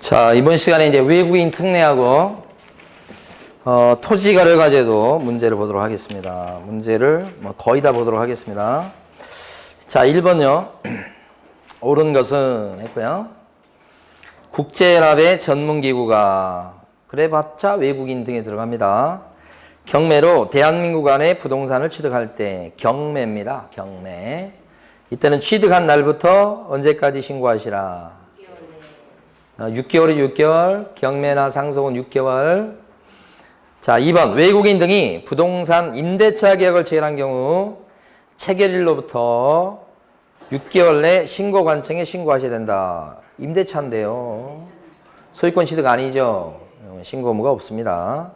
자, 이번 시간에 이제 외국인 특례하고 토지거래과제도 문제를 보도록 하겠습니다. 문제를 거의 다 보도록 하겠습니다. 자, 1번요. 옳은 것은 했고요. 국제연합의 전문기구가 그래봤자 외국인 등에 들어갑니다. 경매로 대한민국 안에 부동산을 취득할 때 경매입니다. 경매. 이때는 취득한 날부터 언제까지 신고하시라. 6개월이 6개월, 경매나 상속은 6개월. 자, 2번 외국인 등이 부동산 임대차 계약을 체결한 경우 체결일로부터 6개월 내 신고관청에 신고하셔야 된다. 임대차인데요. 소유권 취득 아니죠. 신고 의무가 없습니다.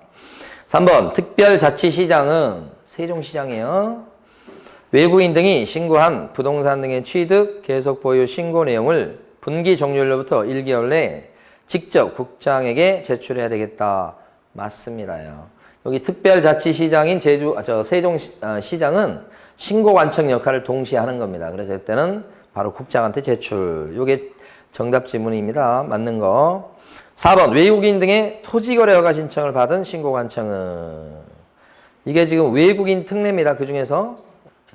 3번 특별자치시장은 세종시장이에요. 외국인 등이 신고한 부동산 등의 취득, 계속 보유 신고 내용을 분기 종료일로부터 1개월 내 직접 국장에게 제출해야 되겠다. 맞습니다요. 여기 특별자치시장인 세종시장은 신고관청 역할을 동시에 하는 겁니다. 그래서 이때는 바로 국장한테 제출. 이게 정답 지문입니다. 맞는 거. 4번 외국인 등의 토지거래 허가 신청을 받은 신고관청은 이게 지금 외국인 특례입니다. 그 중에서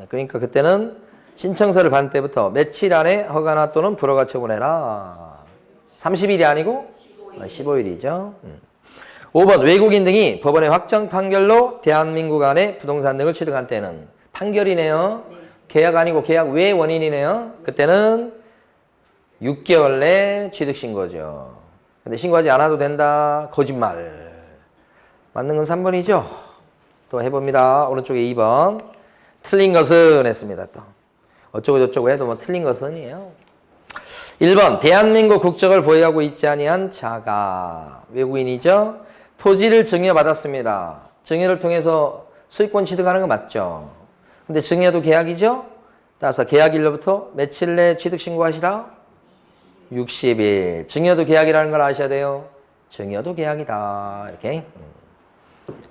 그러니까 그때는 신청서를 받을 때부터 며칠 안에 허가나 또는 불허가 처분해라. 30일이 아니고 15일이죠. 5번 외국인 등이 법원의 확정 판결로 대한민국 안에 부동산 등을 취득한 때는 판결이네요. 계약 아니고 계약 외 원인이네요. 그때는 6개월 내 취득 신고죠. 근데 신고하지 않아도 된다. 거짓말. 맞는 건 3번이죠. 또 해봅니다. 오른쪽에 2번. 틀린 것은 했습니다. 또 어쩌고 저쩌고 해도 뭐 틀린 것은이에요. 1번 대한민국 국적을 보유하고 있지 아니한 자가 외국인이죠. 토지를 증여받았습니다. 증여를 통해서 소유권 취득하는 거 맞죠. 근데 증여도 계약이죠. 따라서 계약일로부터 며칠 내 취득 신고하시라. 60일. 증여도 계약이라는 걸 아셔야 돼요. 증여도 계약이다. 이렇게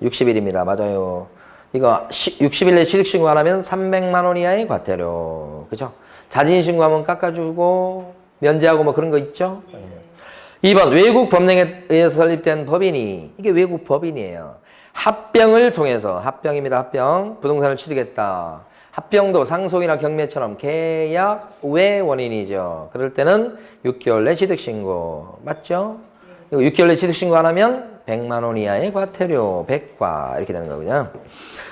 60일입니다. 맞아요. 이거 60일 내 취득 신고 안 하면 300만 원 이하의 과태료. 그죠? 자진 신고하면 깎아주고 면제하고 뭐 그런 거 있죠? 2번 외국 법령에 의해서 설립된 법인이 이게 외국 법인이에요. 합병을 통해서 합병입니다. 합병. 부동산을 취득했다. 합병도 상속이나 경매처럼 계약 외 원인이죠. 그럴 때는 6개월 내 취득 신고. 맞죠? 6개월 내 취득 신고 안 하면 100만 원 이하의 과태료, 백과 이렇게 되는 거군요.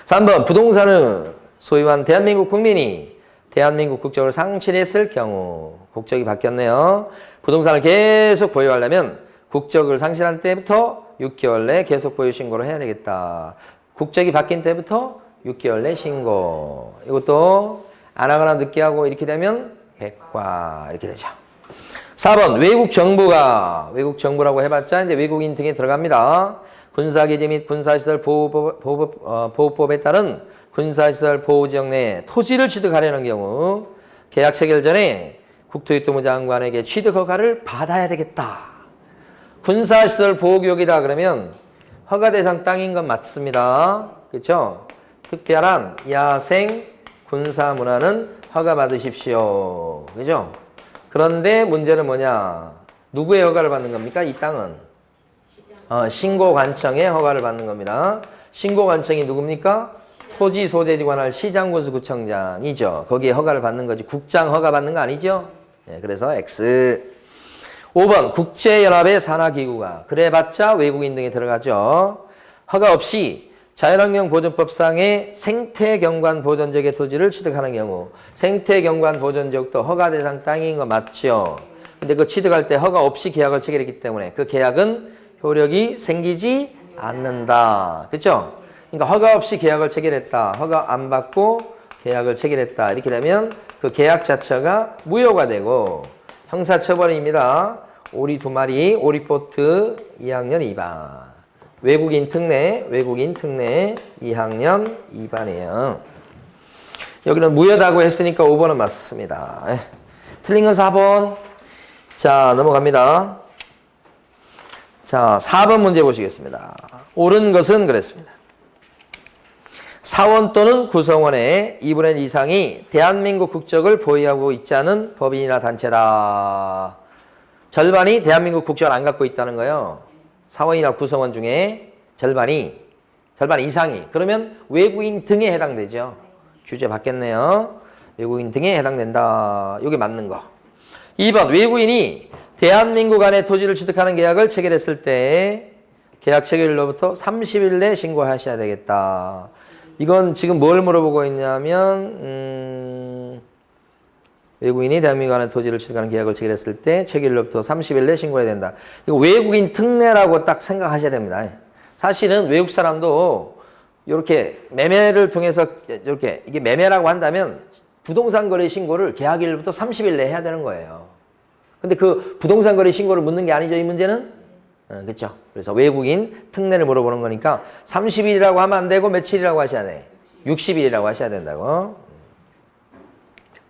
3번 부동산을 소유한 대한민국 국민이 대한민국 국적을 상실했을 경우 국적이 바뀌었네요. 부동산을 계속 보유하려면 국적을 상실한 때부터 6개월 내 계속 보유 신고를 해야 되겠다. 국적이 바뀐 때부터 6개월 내 신고. 이것도 안 하거나 늦게 하고 이렇게 되면 백과 이렇게 되죠. 4번 외국 정부라고 해봤자 이제 외국인 등에 들어갑니다. 군사기지 및 군사시설 보호법에 따른 군사시설 보호지역 내에 토지를 취득하려는 경우 계약 체결 전에 국토유통부 장관에게 취득 허가를 받아야 되겠다. 군사시설 보호구역이다 그러면 허가 대상 땅인 건 맞습니다. 그렇죠? 특별한 야생 군사문화는 허가 받으십시오. 그죠? 그런데 문제는 뭐냐? 누구의 허가를 받는 겁니까? 이 땅은 신고관청의 허가를 받는 겁니다. 신고관청이 누굽니까? 토지 소재지 관할 시장군수구청장이죠. 거기에 허가를 받는 거지 국장 허가 받는 거 아니죠? 네, 그래서 X. 5번 국제연합의 산하기구가 그래봤자 외국인 등에 들어가죠. 허가 없이 자연환경보존법상의 생태경관보존지역의 토지를 취득하는 경우 생태경관보존지역도 허가 대상 땅인 거 맞죠? 근데 그 취득할 때 허가 없이 계약을 체결했기 때문에 그 계약은 효력이 생기지 않는다. 그렇죠? 그러니까 허가 없이 계약을 체결했다. 허가 안 받고 계약을 체결했다. 이렇게 되면 그 계약 자체가 무효가 되고 형사처벌입니다. 오리 2마리, 오리보트 2학년 2반. 외국인 특례 2학년 2반이에요. 여기는 무효다고 했으니까 5번은 맞습니다. 틀린 건 4번. 자, 넘어갑니다. 자, 4번 문제 보시겠습니다. 옳은 것은 그랬습니다. 사원 또는 구성원의 2분의 1 이상이 대한민국 국적을 보유하고 있지 않은 법인이나 단체다. 절반이 대한민국 국적을 안 갖고 있다는 거예요. 사원이나 구성원 중에 절반 이상이. 그러면 외국인 등에 해당되죠. 규제 받겠네요. 외국인 등에 해당된다. 이게 맞는 거. 2번 외국인이 대한민국 안에 토지를 취득하는 계약을 체결했을 때 계약 체결일로부터 30일 내 신고하셔야 되겠다. 이건 지금 뭘 물어보고 있냐면 외국인이 대한민국 안에 토지를 취득하는 계약을 체결했을 때 체결일로부터 30일 내 신고해야 된다. 이거 외국인 특례라고 딱 생각하셔야 됩니다. 사실은 외국 사람도 이렇게 매매를 통해서 이렇게 이게 매매라고 한다면 부동산 거래 신고를 계약일부터 30일 내에 해야 되는 거예요. 근데 그 부동산 거래 신고를 묻는 게 아니죠, 이 문제는? 그렇죠. 그래서 외국인 특례를 물어보는 거니까 30일이라고 하면 안 되고 며칠이라고 하셔야 돼? 60일이라고 하셔야 된다고.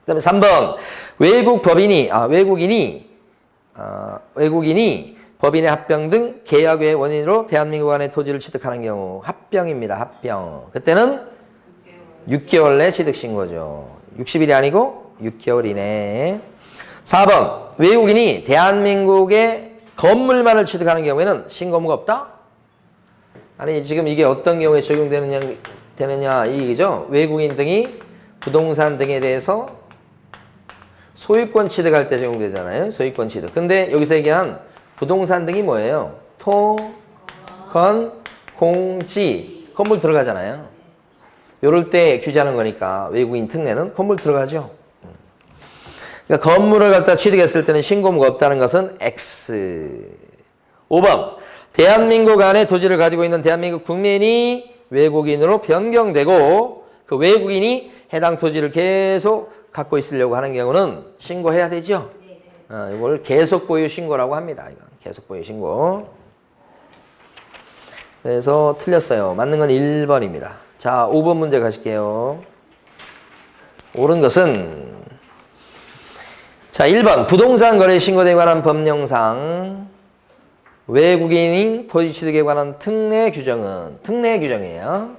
그다음에 3번 외국인이 법인의 합병 등 계약 외의 원인으로 대한민국 안에 토지를 취득하는 경우 합병입니다. 합병. 그때는 6개월 내 취득 신고죠. 60일이 아니고 6개월 이내. 4번 외국인이 대한민국의 건물만을 취득하는 경우에는 신고 의무가 없다? 아니 지금 이게 어떤 경우에 적용되느냐 이 얘기죠. 외국인 등이 부동산 등에 대해서 소유권 취득할 때 적용되잖아요. 소유권 취득. 근데 여기서 얘기한 부동산 등이 뭐예요? 토, 건, 공지, 건물 들어가잖아요. 요럴 때 규제하는 거니까 외국인 특례는 건물 들어가죠. 그러니까 건물을 갖다 취득했을 때는 신고무가 없다는 것은 X. 5번 대한민국 안에 토지를 가지고 있는 대한민국 국민이 외국인으로 변경되고 그 외국인이 해당 토지를 계속 갖고 있으려고 하는 경우는 신고해야 되죠. 이걸 계속 보유 신고라고 합니다. 이건 계속 보유 신고. 그래서 틀렸어요. 맞는 건 1번입니다. 자, 5번 문제 가실게요. 옳은 것은 자, 1번 부동산 거래 신고에 관한 법령상 외국인인 토지 취득에 관한 특례 규정이에요.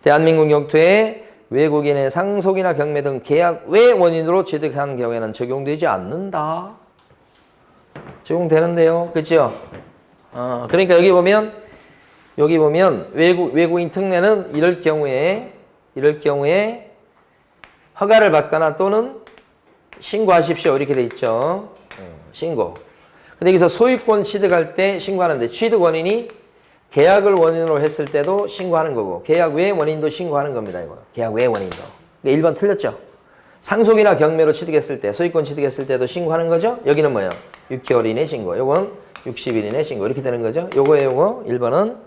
대한민국 영토에 외국인의 상속이나 경매 등 계약 외 원인으로 취득한 경우에는 적용되지 않는다. 적용되는데요. 그렇죠? 그러니까 여기 보면 외국인 특례는 이럴 경우에 허가를 받거나 또는 신고하십시오. 이렇게 돼 있죠. 신고. 근데 여기서 소유권 취득할 때 신고하는데 취득 원인이 계약을 원인으로 했을 때도 신고하는 거고 계약 외 원인도 신고하는 겁니다. 이거. 계약 외 원인도. 그러니까 1번 틀렸죠. 상속이나 경매로 취득했을 때 소유권 취득했을 때도 신고하는 거죠. 여기는 뭐예요? 6개월 이내 신고. 요건 60일 이내 신고. 이렇게 되는 거죠. 요거 1번은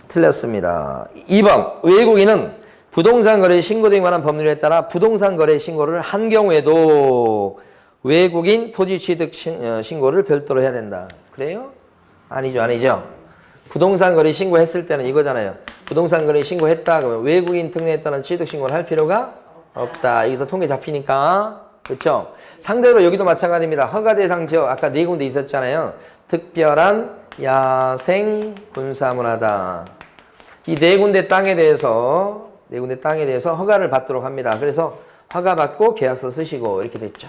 틀렸습니다. 2번 외국인은 부동산 거래 신고 등에 관한 법률에 따라 부동산 거래 신고를 한 경우에도 외국인 토지 취득 신고를 별도로 해야 된다. 그래요? 아니죠. 부동산 거래 신고했을 때는 이거잖아요. 부동산 거래 신고했다 그러면 외국인 특례에 따른 취득 신고를 할 필요가 없다. 여기서 통계 잡히니까. 그렇죠? 상대로 여기도 마찬가지입니다. 허가 대상 지역 아까 4군데 있었잖아요. 특별한 야생 군사문화다. 이 4군데 땅에 대해서 허가를 받도록 합니다. 그래서 허가 받고 계약서 쓰시고 이렇게 됐죠.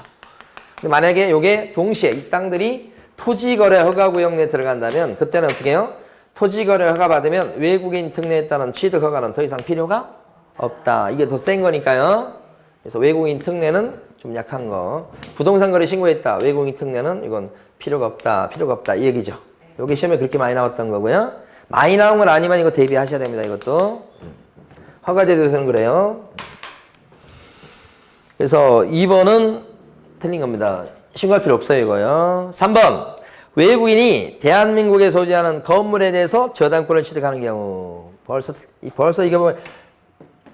근데 만약에 이게 동시에 이 땅들이 토지거래 허가구역 내에 들어간다면 그때는 어떻게 해요? 토지거래 허가 받으면 외국인 특례에 따른 취득 허가는 더 이상 필요가 없다. 이게 더 센 거니까요. 그래서 외국인 특례는 좀 약한 거. 부동산 거래 신고했다. 외국인 특례는 이건 필요가 없다. 이 얘기죠. 여기 시험에 그렇게 많이 나왔던 거고요. 많이 나온 건 아니면 이거 대비하셔야 됩니다. 이것도. 허가제에 대해서는 그래요. 그래서 2번은 틀린 겁니다. 신고할 필요 없어요, 이거요. 3번. 외국인이 대한민국에 소지하는 건물에 대해서 저당권을 취득하는 경우. 벌써 이게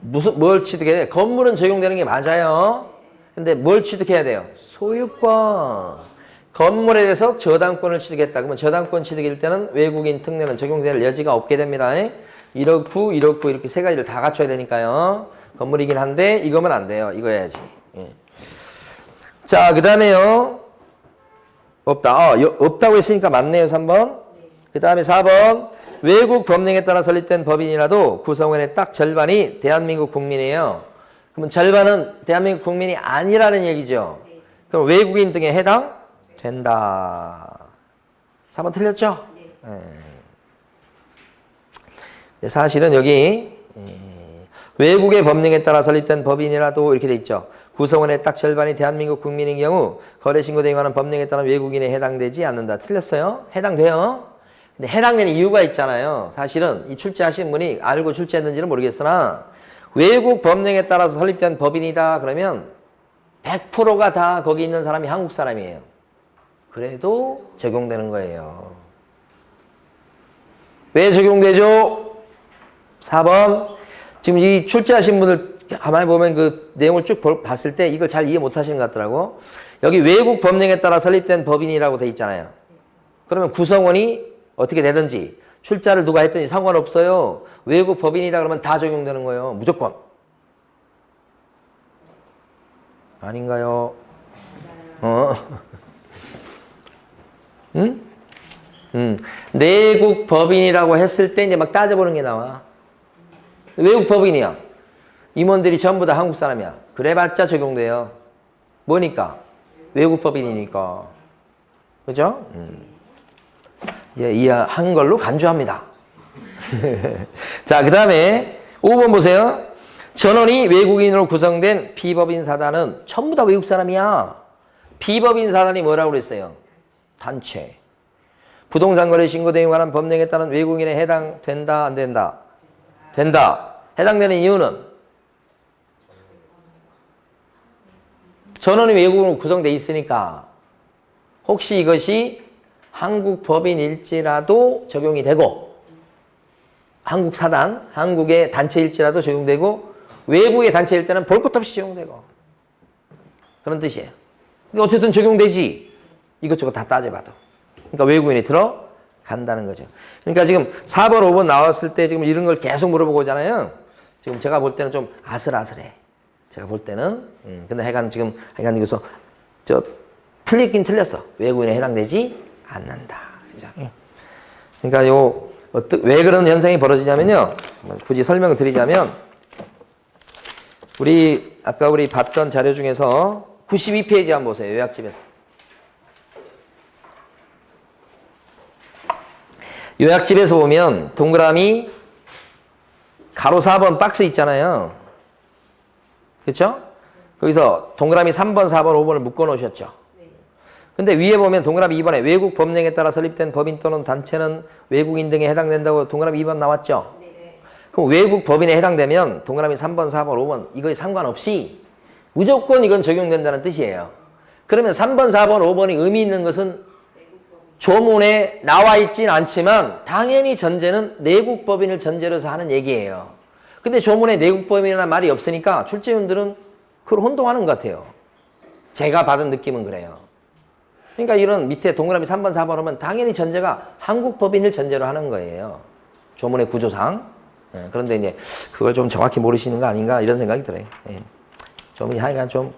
뭘 취득해야 돼요? 건물은 적용되는 게 맞아요. 근데 뭘 취득해야 돼요? 소유권. 건물에 대해서 저당권을 취득했다. 그러면 저당권 취득일 때는 외국인 특례는 적용될 여지가 없게 됩니다. 1억 9 이렇게 세 가지를 다 갖춰야 되니까요. 건물이긴 한데 이거면 안 돼요. 이거 해야지. 자, 그 다음에요. 없다고 했으니까 맞네요. 3번. 그 다음에 4번. 외국 법령에 따라 설립된 법인이라도 구성원의 딱 절반이 대한민국 국민이에요. 그러면 절반은 대한민국 국민이 아니라는 얘기죠. 그럼 외국인 등에 해당? 된다. 4번 틀렸죠? 네. 사실은 여기 외국의 법령에 따라 설립된 법인이라도 이렇게 돼 있죠. 구성원의 딱 절반이 대한민국 국민인 경우 거래신고 등에 관한 법령에 따른 외국인에 해당되지 않는다. 틀렸어요? 해당돼요? 근데 해당되는 이유가 있잖아요. 사실은 이 출제하신 분이 알고 출제했는지는 모르겠으나 외국 법령에 따라서 설립된 법인이다 그러면 100%가 다 거기 있는 사람이 한국 사람이에요. 그래도 적용되는 거예요. 왜 적용되죠? 4번. 지금 이 출제하신 분들 가만히 보면 그 내용을 쭉 봤을 때 이걸 잘 이해 못 하시는 것 같더라고. 여기 외국 법령에 따라 설립된 법인이라고 돼 있잖아요. 그러면 구성원이 어떻게 되든지 출자를 누가 했더니 상관없어요. 외국 법인이다 그러면 다 적용되는 거예요. 무조건. 아닌가요? 응? 내국 법인이라고 했을 때 이제 막 따져보는 게 나와. 외국 법인이야. 임원들이 전부 다 한국 사람이야. 그래봤자 적용돼요. 뭐니까? 외국 법인이니까. 그죠? 이제 이해한 걸로 간주합니다. 자, 그 다음에 5번 보세요. 전원이 외국인으로 구성된 비법인 사단은 전부 다 외국 사람이야. 비법인 사단이 뭐라고 그랬어요? 단체. 부동산 거래 신고 등에 관한 법령에 따른 외국인에 해당된다, 안 된다? 된다. 해당되는 이유는 전원이 외국으로 구성되어 있으니까 혹시 이것이 한국 법인일지라도 적용이 되고 한국 사단, 한국의 단체일지라도 적용되고 외국의 단체일 때는 볼 것 없이 적용되고 그런 뜻이에요. 어쨌든 적용되지. 이것저것 다 따져봐도. 그러니까 외국인이 들어간다는 거죠. 그러니까 지금 4번, 5번 나왔을 때 지금 이런 걸 계속 물어보고 오잖아요. 지금 제가 볼 때는 좀 아슬아슬해. 제가 볼 때는. 근데 하여간 지금 하여간 이거서 틀리긴 틀렸어. 외국인에 해당되지 않는다. 그러니까 왜 그런 현상이 벌어지냐면요. 굳이 설명을 드리자면 아까 우리 봤던 자료 중에서 92페이지 한번 보세요. 요약집에서. 요약집에서 보면 동그라미 가로 4번 박스 있잖아요. 그렇죠? 거기서 동그라미 3번, 4번, 5번을 묶어 놓으셨죠. 근데 위에 보면 동그라미 2번에 외국 법령에 따라 설립된 법인 또는 단체는 외국인 등에 해당된다고 동그라미 2번 나왔죠. 그럼 외국 법인에 해당되면 동그라미 3번, 4번, 5번 이거에 상관없이 무조건 이건 적용된다는 뜻이에요. 그러면 3번, 4번, 5번이 의미 있는 것은 조문에 나와 있진 않지만 당연히 전제는 내국법인을 전제로 해서 하는 얘기예요. 근데 조문에 내국법인이라는 말이 없으니까 출제위원들은 그걸 혼동하는 것 같아요. 제가 받은 느낌은 그래요. 그러니까 이런 밑에 동그라미 3번, 4번 오면 당연히 전제가 한국법인을 전제로 하는 거예요. 조문의 구조상. 그런데 이제 그걸 좀 정확히 모르시는 거 아닌가 이런 생각이 들어요. 좀 하여간 좀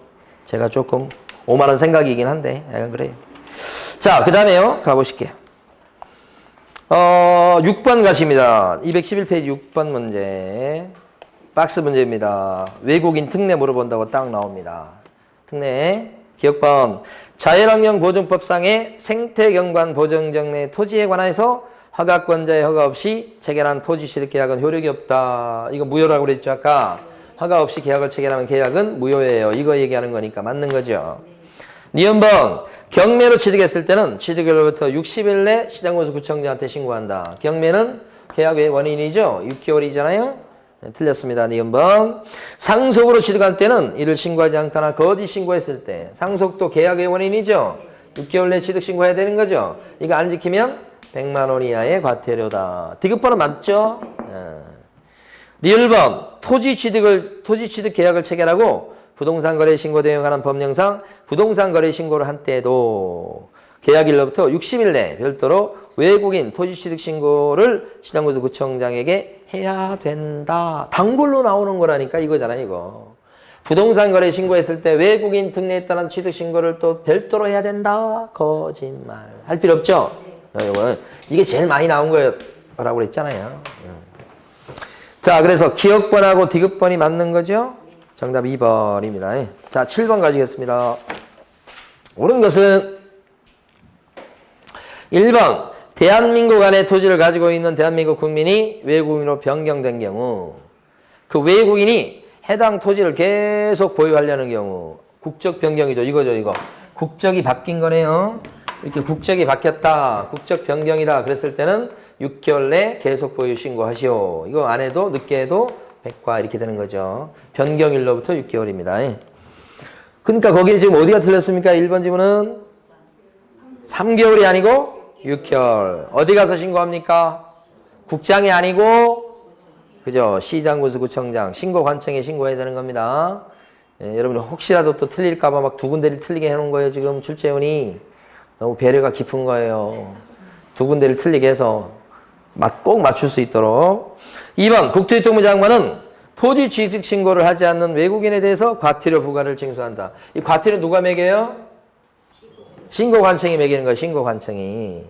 제가 조금 오만한 생각이긴 한데 약간 그래요. 자, 그 다음에요. 가보실게요. 6번 가십니다. 211페이지 6번 문제. 박스 문제입니다. 외국인 특례 물어본다고 딱 나옵니다. 특례. 기억번. 자연환경보존법상의 생태경관 보정정 내 토지에 관해서 허가권자의 허가 없이 체결한 토지취득계약은 효력이 없다. 이거 무효라고 그랬죠, 아까. 허가 없이 계약을 체결하면 계약은 무효예요. 이거 얘기하는 거니까 맞는 거죠. 니은번. 경매로 취득했을 때는 취득일로부터 60일 내 시장군수구청장한테 신고한다. 경매는 계약의 원인이죠. 6개월이잖아요. 네, 틀렸습니다. 니은번. 상속으로 취득할 때는 이를 신고하지 않거나 거짓 신고했을 때 상속도 계약의 원인이죠. 6개월 내 취득 신고해야 되는 거죠. 이거 안 지키면 100만 원 이하의 과태료다. 디귿번호 맞죠? 니을번. 토지 취득 계약을 체결하고 부동산 거래 신고 등에 관한 법령상 부동산 거래 신고를 한 때에도 계약일로부터 60일 내 별도로 외국인 토지 취득 신고를 시장군수 구청장에게 해야 된다. 단골로 나오는 거라니까 이거잖아요, 이거. 부동산 거래 신고했을 때 외국인 특례에 따른 취득 신고를 또 별도로 해야 된다. 거짓말. 할 필요 없죠? 이게 제일 많이 나온 거라고 그랬잖아요. 자, 그래서 기억번하고 디귿번이 맞는 거죠? 정답 2번입니다. 자, 7번 가지겠습니다. 옳은 것은 1번 대한민국 안에 토지를 가지고 있는 대한민국 국민이 외국인으로 변경된 경우 그 외국인이 해당 토지를 계속 보유하려는 경우 국적 변경이죠. 이거죠. 이거. 국적이 바뀐 거네요. 이렇게 국적이 바뀌었다. 국적 변경이다. 그랬을 때는 6개월 내 계속 보유 신고하시오. 이거 안 해도 늦게 해도 백과 이렇게 되는 거죠. 변경일로부터 6개월입니다. 그러니까 거기에 지금 어디가 틀렸습니까? 1번 지문은 3개월이 아니고 6개월. 어디 가서 신고합니까? 국장이 아니고 그죠? 시장, 군수, 구청장 신고관청에 신고해야 되는 겁니다. 예, 여러분 혹시라도 또 틀릴까 봐 막 두 군데를 틀리게 해놓은 거예요. 지금 출제원이 너무 배려가 깊은 거예요. 두 군데를 틀리게 해서 꼭 맞출 수 있도록. 2번 국토교통부 장관은 토지 취득 신고를 하지 않는 외국인에 대해서 과태료 부과를 징수한다. 이 과태료 누가 매겨요? 신고관청이 매기는 거예요. 신고관청이.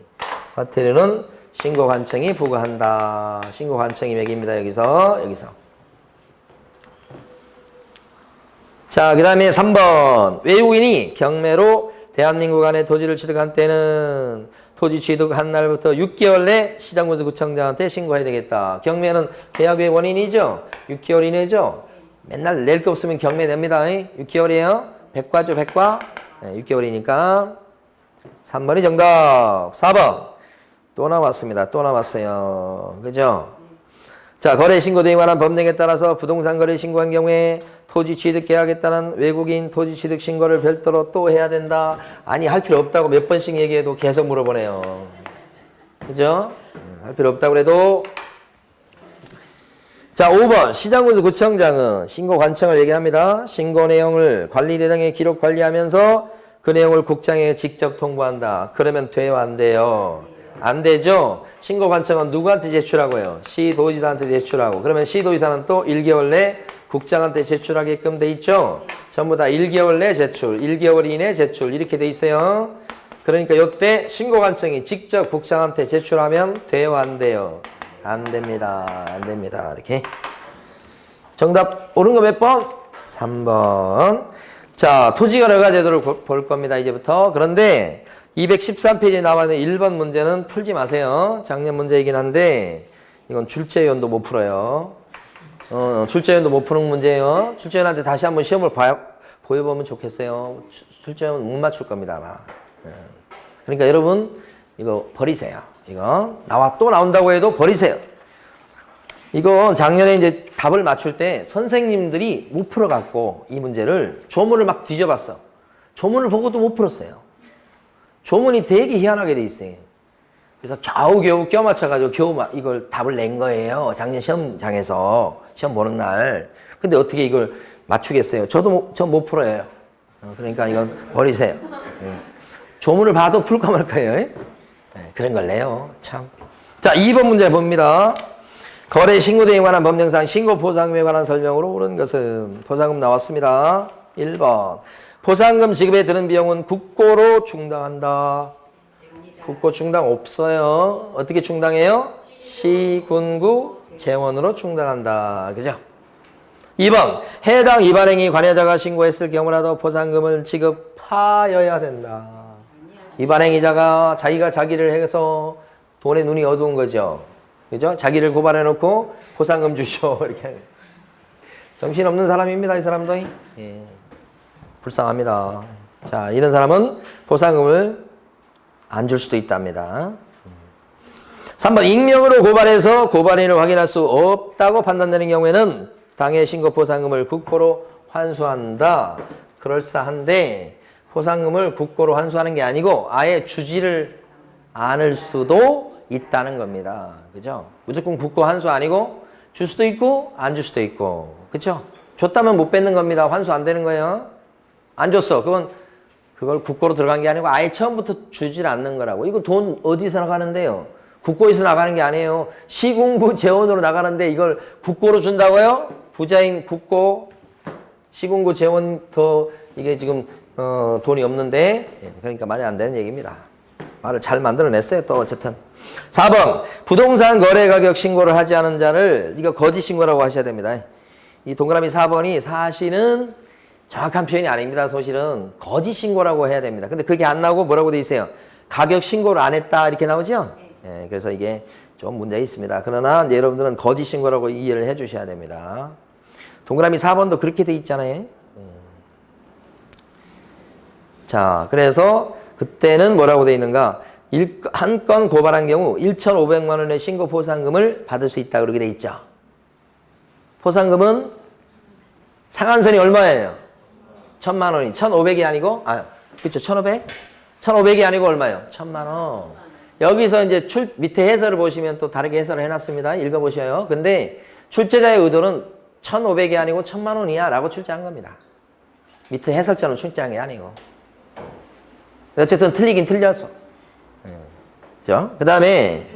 과태료는 신고관청이 부과한다. 신고관청이 매깁니다. 여기서. 자, 그 다음에 3번. 외국인이 경매로 대한민국 안에 토지를 취득한 때는 토지 취득한 날부터 6개월 내 시장군수 구청장한테 신고해야 되겠다. 경매는 계약의 원인이죠. 6개월 이내죠. 맨날 낼 거 없으면 경매 냅니다. 6개월이에요. 백과죠, 백과. 네, 6개월이니까. 3번이 정답. 4번. 또 나왔습니다. 또 나왔어요. 그죠? 자, 거래 신고 등에 관한 법령에 따라서 부동산 거래 신고한 경우에 토지 취득 계약에 따른 외국인 토지 취득 신고를 별도로 또 해야 된다. 아니, 할 필요 없다고 몇 번씩 얘기해도 계속 물어보네요. 그죠? 할 필요 없다고 그래도. 자, 5번. 시장군수 구청장은 신고관청을 얘기합니다. 신고 내용을 관리대장에 기록 관리하면서 그 내용을 국장에 직접 통보한다. 그러면 돼요, 안 돼요? 안 되죠? 신고관청은 누구한테 제출하고요? 시도지사한테 제출하고. 그러면 시도지사는 또 1개월 내 국장한테 제출하게끔 돼 있죠? 전부 다 1개월 내 제출, 1개월 이내 제출 이렇게 돼 있어요. 그러니까 이때 신고관청이 직접 국장한테 제출하면 돼요, 안 돼요? 안 됩니다. 안 됩니다. 이렇게. 정답 옳은 거 몇 번? 3번. 자, 토지거래가 제도를 볼 겁니다. 이제부터. 그런데 213페이지에 나와 있는 1번 문제는 풀지 마세요. 작년 문제이긴 한데 이건 출제위원도 못 풀어요. 출제위원도 못 푸는 문제예요. 출제위원한테 다시 한번 시험을 보여보면 좋겠어요. 출제위원 못 맞출 겁니다, 아마. 그러니까 여러분 이거 버리세요. 이거 또 나온다고 해도 버리세요. 이건 작년에 이제 답을 맞출 때 선생님들이 못 풀어갖고 이 문제를 조문을 막 뒤져봤어. 조문을 보고도 못 풀었어요. 조문이 되게 희한하게 돼 있어요. 그래서 겨우겨우 껴맞춰가지고 겨우 이걸 답을 낸 거예요. 작년 시험장에서 시험 보는 날. 근데 어떻게 이걸 맞추겠어요? 전 못 풀어요. 그러니까 이건 버리세요. 조문을 봐도 풀까 말까요? 그런 걸 내요. 참. 자, 2번 문제 봅니다. 거래 신고 등에 관한 법령상 신고 보상금에 관한 설명으로 옳은 것은 보상금 나왔습니다. 1번. 보상금 지급에 드는 비용은 국고로 충당한다. 국고 충당 없어요. 어떻게 충당해요? 시군구 재원으로 충당한다. 그죠? 2번. 해당 위반행위 관여자가 신고했을 경우라도 보상금을 지급하여야 된다. 위반행위자가 자기가 자기를 해서 돈에 눈이 어두운 거죠. 그죠? 자기를 고발해놓고 보상금 주시오. 이렇게. 정신없는 사람입니다. 이 사람도. 예. 불쌍합니다. 자, 이런 사람은 보상금을 안 줄 수도 있답니다. 3번. 익명으로 고발해서 고발인을 확인할 수 없다고 판단되는 경우에는 당해 신고 보상금을 국고로 환수한다. 그럴싸한데 보상금을 국고로 환수하는 게 아니고 아예 주지를 않을 수도 있다는 겁니다. 그죠? 무조건 국고 환수 아니고 줄 수도 있고 안 줄 수도 있고. 그죠? 줬다면 못 뺏는 겁니다. 환수 안 되는 거예요. 안 줬어. 그걸 국고로 들어간 게 아니고 아예 처음부터 주질 않는 거라고. 이거 돈 어디서 나가는데요? 국고에서 나가는 게 아니에요. 시군구 재원으로 나가는데 이걸 국고로 준다고요? 부자인 국고, 시군구 재원 더 이게 지금 돈이 없는데 그러니까 말이 안 되는 얘기입니다. 말을 잘 만들어냈어요. 또 어쨌든. 4번. 부동산 거래 가격 신고를 하지 않은 자를 이거 거짓 신고라고 하셔야 됩니다. 이 동그라미 4번이 사실은 정확한 표현이 아닙니다. 사실은 거짓 신고라고 해야 됩니다. 근데 그게 안 나오고 뭐라고 돼 있어요? 가격 신고를 안 했다 이렇게 나오죠? 예, 그래서 이게 좀 문제가 있습니다. 그러나 이제 여러분들은 거짓 신고라고 이해를 해 주셔야 됩니다. 동그라미 4번도 그렇게 돼 있잖아요. 자, 그래서 그때는 뭐라고 돼 있는가? 한 건 고발한 경우 1,500만 원의 신고 포상금을 받을 수 있다 그렇게 돼 있죠. 포상금은 상한선이 얼마예요? 1,000만 원이 1,500이 아니고 그렇죠. 1,500? 1,500이 아니고 얼마예요? 1,000만 원. 여기서 이제 밑에 해설을 보시면 또 다르게 해설을 해놨습니다. 읽어보셔요. 근데 출제자의 의도는 1,500이 아니고 1,000만 원이야 라고 출제한 겁니다. 밑에 해설자는 출제한 게 아니고. 어쨌든 틀리긴 틀렸어. 그죠? 그 다음에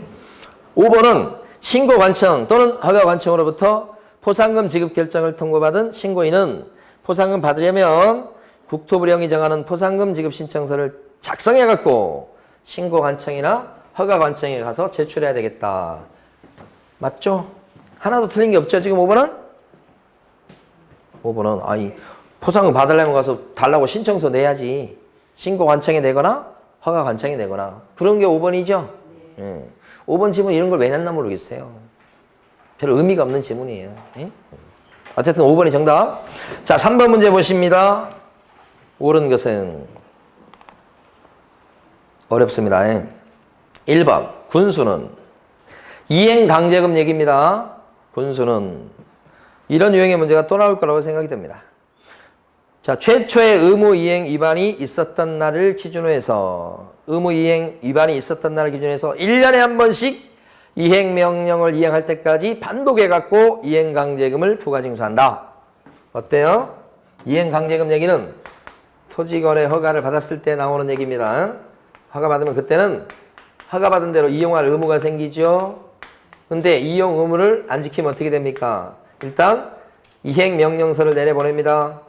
5번은 신고관청 또는 허가관청으로부터 포상금 지급 결정을 통보받은 신고인은 포상금 받으려면 국토부령이 정하는 포상금 지급 신청서를 작성해갖고 신고관청이나 허가관청에 가서 제출해야 되겠다. 맞죠? 하나도 틀린 게 없죠? 지금 5번은? 5번은 포상금 받으려면 가서 달라고 신청서 내야지. 신고관청에 내거나 허가관청에 내거나 그런 게 5번이죠? 네. 5번 지문 이런 걸 왜 냈나 모르겠어요. 별 의미가 없는 지문이에요. 네? 어쨌든 5번이 정답. 자, 3번 문제 보십니다. 옳은 것은 어렵습니다. 1번 군수는 이행강제금 얘기입니다. 군수는 이런 유형의 문제가 또 나올 거라고 생각이 됩니다. 자, 최초의 의무이행 위반이 있었던 날을 기준으로 해서 의무이행 위반이 있었던 날을 기준으로 해서 1년에 한 번씩 이행명령을 이행할 때까지 반복해갖고 이행강제금을 부과징수한다. 어때요? 이행강제금 얘기는 토지거래 허가를 받았을 때 나오는 얘기입니다. 허가 받으면 그때는 허가 받은 대로 이용할 의무가 생기죠. 근데 이용 의무를 안 지키면 어떻게 됩니까? 일단 이행명령서를 내려보냅니다.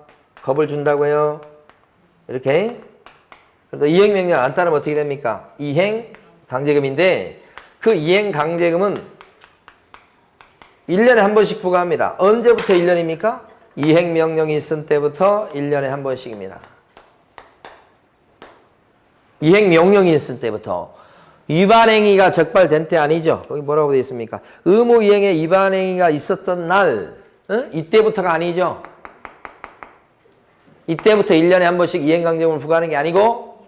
겁을 준다고요. 이렇게. 그래서 이행명령 안 따르면 어떻게 됩니까? 이행강제금인데 그 이행강제금은 1년에 한 번씩 부과합니다. 언제부터 1년입니까? 이행명령이 있은 때부터 1년에 한 번씩입니다. 이행명령이 있을 때부터. 위반행위가 적발된 때 아니죠. 거기 뭐라고 되어 있습니까? 의무이행의 위반행위가 있었던 날, 이때부터가 아니죠. 이때부터 1년에 한 번씩 이행강제금을 부과하는 게 아니고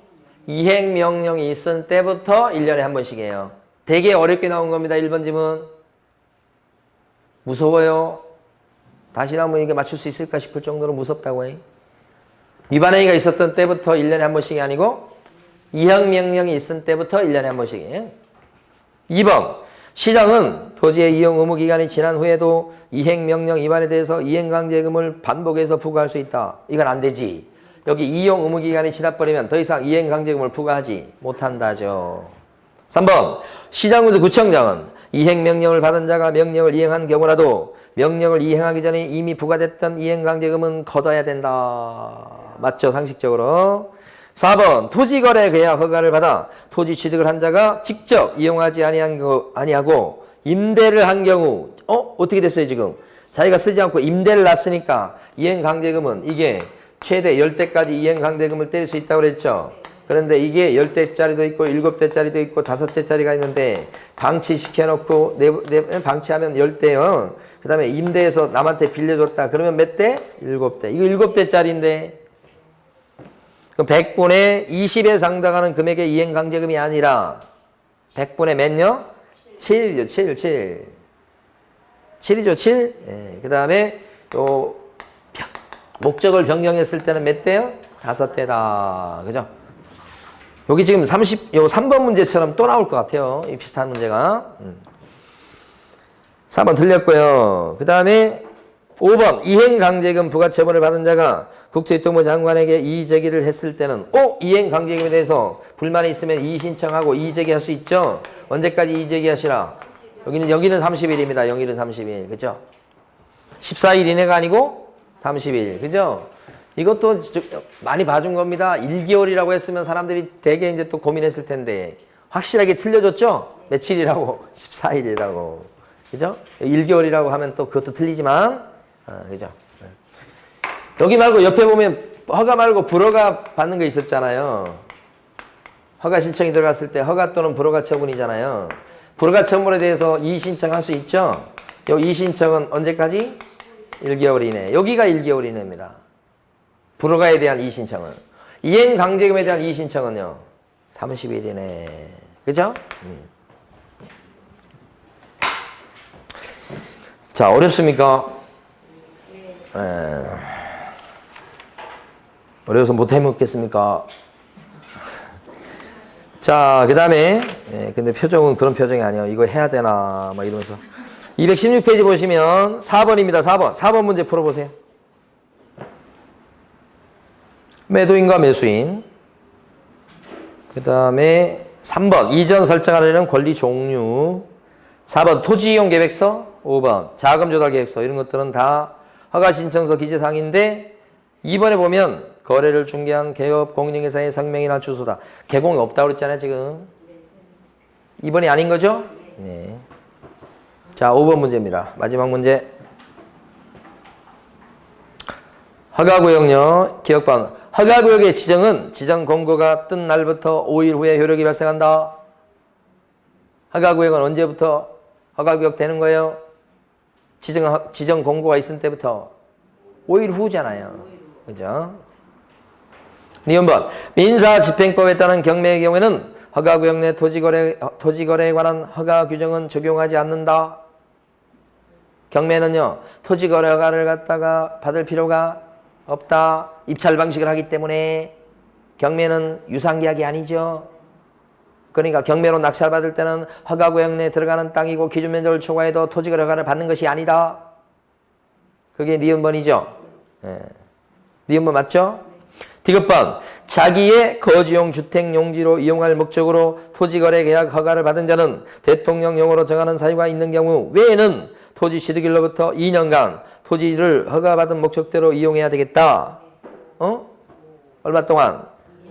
이행명령이 있은 때부터 1년에 한 번씩이에요. 되게 어렵게 나온 겁니다. 1번 지문. 무서워요. 다시 나오면 이게 맞출 수 있을까 싶을 정도로 무섭다고 해. 위반행위가 있었던 때부터 1년에 한 번씩이 아니고 이행명령이 있은 때부터 1년에 한 번씩이에요. 2번. 시장은 토지의 이용 의무 기간이 지난 후에도 이행명령 위반에 대해서 이행강제금을 반복해서 부과할 수 있다. 이건 안 되지. 여기 이용 의무 기간이 지나버리면 더 이상 이행강제금을 부과하지 못한다죠. 3번. 시장군수 구청장은 이행명령을 받은 자가 명령을 이행한 경우라도 명령을 이행하기 전에 이미 부과됐던 이행강제금은 걷어야 된다. 맞죠? 상식적으로. 4번. 토지거래 계약 허가를 받아 토지 취득을 한 자가 직접 이용하지 아니하고 임대를 한 경우 어떻게 됐어요 지금? 자기가 쓰지 않고 임대를 놨으니까 이행강제금은 이게 최대 10대까지 이행강제금을 때릴 수 있다고 그랬죠? 그런데 이게 10대짜리도 있고 7대짜리도 있고 5대짜리가 있는데 방치시켜놓고 방치하면 10대요. 그 다음에 임대해서 남한테 빌려줬다. 그러면 몇 대? 7대. 이거 7대짜리인데 그럼 100분의 20에 상당하는 금액의 이행강제금이 아니라 100분의 몇요? 7이죠. 7. 7이죠. 7. 예. 그 다음에 또 목적을 변경했을 때는 몇 대요? 5대다. 그죠? 여기 지금 3번 문제처럼 또 나올 것 같아요. 이 비슷한 문제가. 4번 틀렸고요. 그 다음에 5번. 이행강제금 부과처분을 받은 자가 국토교통부 장관에게 이의제기를 했을 때는 이행강제금에 대해서 불만이 있으면 이의신청하고 이의제기할 수 있죠. 언제까지 이의제기하시라? 여기는 30일입니다. 여기는 30일. 그죠? 14일 이내가 아니고 30일. 그죠? 이것도 많이 봐준 겁니다. 1개월이라고 했으면 사람들이 되게 이제 또 고민했을 텐데 확실하게 틀려줬죠? 며칠이라고? 14일이라고. 그죠? 1개월이라고 하면 또 그것도 틀리지만 그죠? 여기 말고 옆에 보면 허가 말고 불허가 받는 거 있었잖아요. 허가 신청이 들어갔을 때 허가 또는 불허가 처분이잖아요. 불허가 처분에 대해서 이의신청할 수 있죠? 요 이의신청은 언제까지? 1개월 이내. 여기가 1개월 이내입니다. 불허가에 대한 이의신청은. 이행강제금에 대한 이의신청은요. 30일 이내. 그죠? 자, 어렵습니까? 어려워서 못 해먹겠습니까? 자, 그 다음에, 근데 표정은 그런 표정이 아니에요. 이거 해야 되나, 막 이러면서. 216페이지 보시면 4번입니다. 4번. 4번 문제 풀어보세요. 매도인과 매수인. 그 다음에 3번. 이전 설정하려는 권리 종류. 4번. 토지이용 계획서. 5번. 자금 조달 계획서. 이런 것들은 다 허가 신청서 기재사항인데 2번에 보면 거래를 중개한 개업 공인중개사의 성명이나 주소다. 개공이 없다고 그랬잖아요, 지금. 2번이 아닌 거죠? 네. 자, 5번 문제입니다. 마지막 문제. 허가구역요. 기억번. 허가구역의 지정은 지정 공고가 뜬 날부터 5일 후에 효력이 발생한다. 허가구역은 언제부터 허가구역 되는 거예요? 지정 공고가 있을 때부터 5일 후잖아요. 그죠? 니은번. 민사집행법에 따른 경매의 경우에는 허가구역 내 토지거래에 관한 허가 규정은 적용하지 않는다. 경매는요, 토지거래 허가를 갖다가 받을 필요가 없다. 입찰 방식을 하기 때문에 경매는 유상계약이 아니죠. 그러니까 경매로 낙찰 받을 때는 허가구역 내에 들어가는 땅이고 기준 면적을 초과해도 토지거래 허가를 받는 것이 아니다. 그게 니은번이죠. 네. 니은번 맞죠? 디귿번. 자기의 거주용 주택 용지로 이용할 목적으로 토지거래 계약 허가를 받은 자는 대통령령으로 정하는 사유가 있는 경우 외에는 토지 취득일로부터 2년간 토지를 허가받은 목적대로 이용해야 되겠다. 얼마 동안?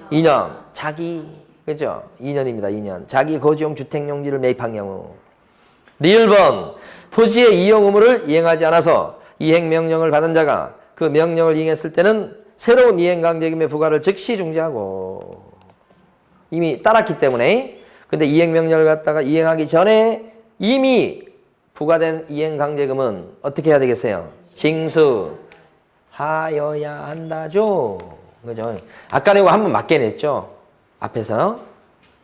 2년. 자기, 그죠? 2년입니다. 2년. 자기 거주용 주택 용지를 매입한 경우. 리을번. 토지의 이용 의무를 이행하지 않아서 이행명령을 받은 자가 그 명령을 이행했을 때는 새로운 이행강제금의 부과를 즉시 중지하고 이미 따랐기 때문에 근데 이행명령을 갖다가 이행하기 전에 이미 부과된 이행강제금은 어떻게 해야 되겠어요? 징수하여야 한다죠. 그죠? 아까 내고 한번 맞게 냈죠. 앞에서.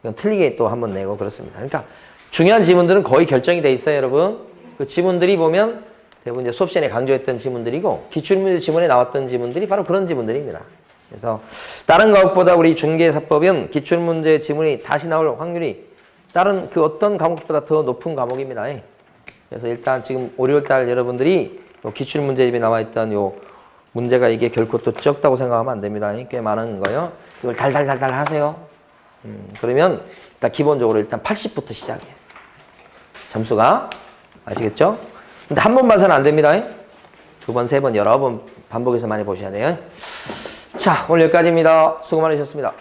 이건 틀리게 또 한번 내고 그렇습니다. 그러니까 중요한 지문들은 거의 결정이 돼 있어요, 여러분. 그 지문들이 보면 대부분 이제 수업 시간에 강조했던 지문들이고 기출문제 지문에 나왔던 지문들이 바로 그런 지문들입니다. 그래서 다른 과목보다 우리 중개사법은 기출문제 지문이 다시 나올 확률이 다른 그 어떤 과목보다 더 높은 과목입니다. 그래서 일단 지금 5, 6월달 여러분들이 기출문제집에 나와있던 요 문제가 이게 결코 또 적다고 생각하면 안 됩니다. 꽤 많은 거요. 이걸 달달달달 하세요. 그러면 일단 기본적으로 일단 80부터 시작해요. 점수가. 아시겠죠? 근데 한 번 봐서는 안 됩니다. 2번, 3번, 여러 번 반복해서 많이 보셔야 돼요. 자, 오늘 여기까지입니다. 수고 많으셨습니다.